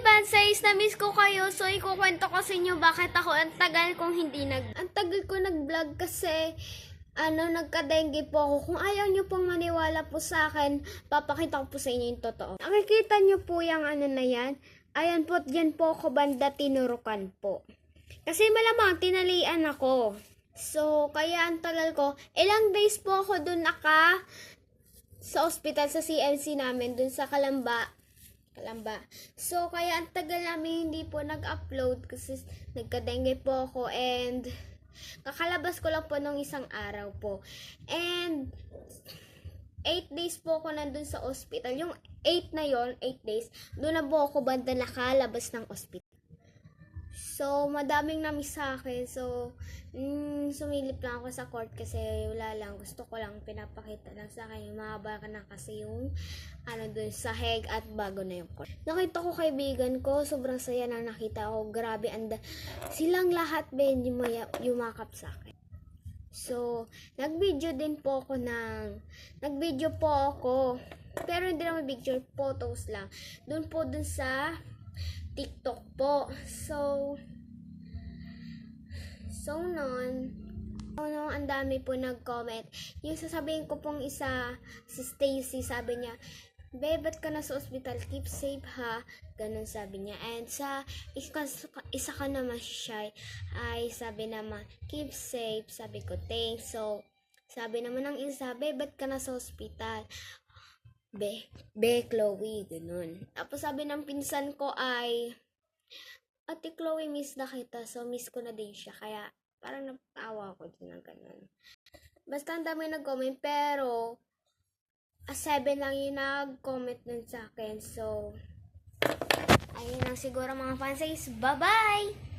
Pansay, na-miss ko kayo. So, ikukwento ko sa inyo bakit ako ang tagal ko nag-vlog kasi nagka-dengue po ako. Kung ayaw nyo pong maniwala po sa akin, papakita ko po sa inyo yung totoo. Nakikita nyo po yung na yan. Ayan po, dyan po ako banda tinurukan po. Kasi malamang tinalian ako. So, kaya ang tagal ko. Ilang days po ako dun sa ospital, sa CMC namin, dun sa Kalamba. So, kaya ang tagal namin hindi po nag-upload kasi nagka-dengue po ako and kakalabas ko lang po nung isang araw po. And 8 days po ako nandun sa ospital. Yung 8 na yon, 8 days, doon na po ako banda nakalabas ng ospital. So, madaming namiss sa akin. So, sumilip lang ako sa court kasi wala lang. Gusto ko lang pinapakita lang sa akin. Mahaba ka na kasi yung dun sa heg at bago na yung court. Nakita ko kaibigan ko. Sobrang saya na nakita ko. Grabe, silang lahat yumakap sa akin. So, nag-video po ako. Pero hindi naman picture, photos lang. Dun sa TikTok po. So noon, ang dami po nag-comment. Yung sasabihin ko pong isa, si Stacy, sabi niya, "Babe, ba't ka na sa ospital? Keep safe ha." Ganun sabi niya. And sa isa ka naman shy, ay sabi naman, "Keep safe." Sabi ko, "Thanks." So, sabi naman ng isa, "Babe, ba't ka na sa ospital?" Chloe, ganun. Tapos sabi ng pinsan ko ay, "Ate Chloe, miss na kita." So, miss ko na din siya. Kaya, parang napatawa ako din na ganun. Basta ang dami nag-comment, pero 7 lang yung nag-comment dun sa akin. So, ayun lang siguro mga fansays. Bye-bye!